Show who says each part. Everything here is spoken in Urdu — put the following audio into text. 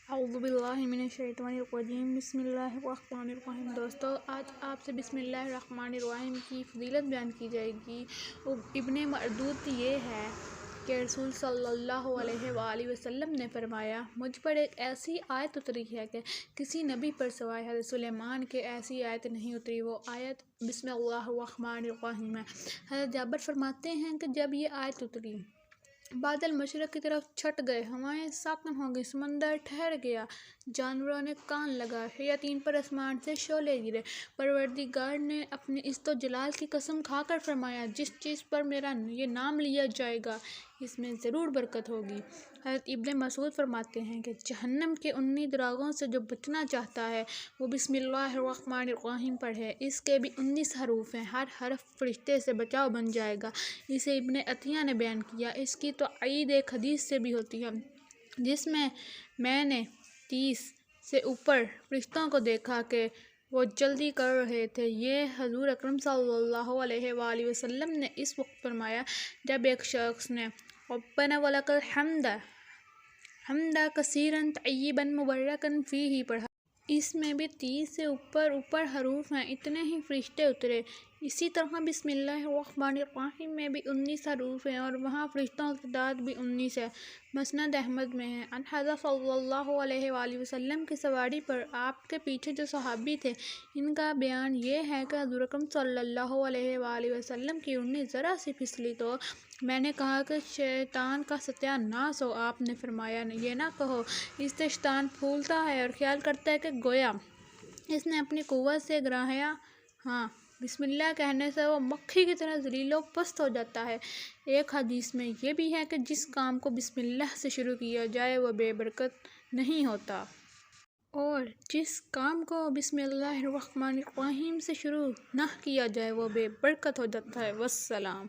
Speaker 1: اعوذ باللہ من الشیطان الرجیم بسم اللہ الرحمن الرحیم۔ دوستو، آج آپ سے بسم اللہ الرحمن الرحیم کی فضیلت بیان کی جائے گی۔ ابن مردود یہ ہے کہ رسول صلی اللہ علیہ وآلہ وسلم نے فرمایا، مجھ پر ایک ایسی آیت اتری ہے کہ کسی نبی پر سوائے حضرت سلیمان کے ایسی آیت نہیں اتری۔ وہ آیت بسم اللہ الرحمن الرحیم ہے۔ حضرت جابر فرماتے ہیں کہ جب یہ آیت اتری، بادل مشرق کی طرف چھٹ گئے، ہوائیں ساکن ہو گئی، سمندر ٹھہر گیا، جانوروں نے کان لگائے، شیاطین پر آسمان سے شعلے گرے۔ پروردگار نے اپنے عزت و جلال کی قسم کھا کر فرمایا، جس چیز پر میرا یہ نام لیا جائے گا اس میں ضرور برکت ہوگی۔ حضرت ابن مسعود فرماتے ہیں کہ جہنم کے 19 دراغوں سے جو بچنا چاہتا ہے وہ بسم اللہ الرحمن الرحیم پڑھے۔ اس کے بھی 19 حروف ہیں، ہر حرف فرشتے سے بچاؤ بن جائے گا۔ اسے ابن عطیہ نے بیان کیا۔ اس کی تائید ایک حدیث سے بھی ہوتی ہے جس میں نے 30 سے اوپر فرشتوں کو دیکھا کہ وہ جلدی کر رہے تھے۔ یہ حضور اکرم صلی اللہ علیہ وآلہ وسلم نے اس وقت فرمایا جب ایک شخص نے ربنا ولک الحمد حمدا کثیرا طیبا مبارکا فیہ پڑھا۔ اس میں بھی 30 سے اوپر حروف ہیں، اتنے ہی فرشتے اترے۔ اسی طرح بسم اللہ الرحمن الرحیم میں بھی 19 حروف ہیں اور وہاں فرشتوں کی تعداد بھی 19 ہے۔ مسند احمد میں ہے، ان حضرت صلی اللہ علیہ وآلہ وسلم کی سواری پر آپ کے پیچھے جو صحابی تھے، ان کا بیان یہ ہے کہ حضور اکرم صلی اللہ علیہ وآلہ وسلم کی اونی ذرا سی پھسلی تو میں نے کہا کہ شیطان کا ستیہ ناس ہو۔ آپ نے فرمایا، یہ نہ کہو، اس سے شیطان پھولتا ہے اور خیال کرتا ہے کہ گویا اس نے اپنی قوت سے گرایا۔ ہاں، بسم اللہ کہنے سے وہ مکھی کی طرح ذلیل و پست ہو جاتا ہے۔ ایک حدیث میں یہ بھی ہے کہ جس کام کو بسم اللہ سے شروع کیا جائے وہ بے برکت نہیں ہوتا، اور جس کام کو بسم اللہ الرحمن الرحیم سے شروع نہ کیا جائے وہ بے برکت ہو جاتا ہے۔ والسلام۔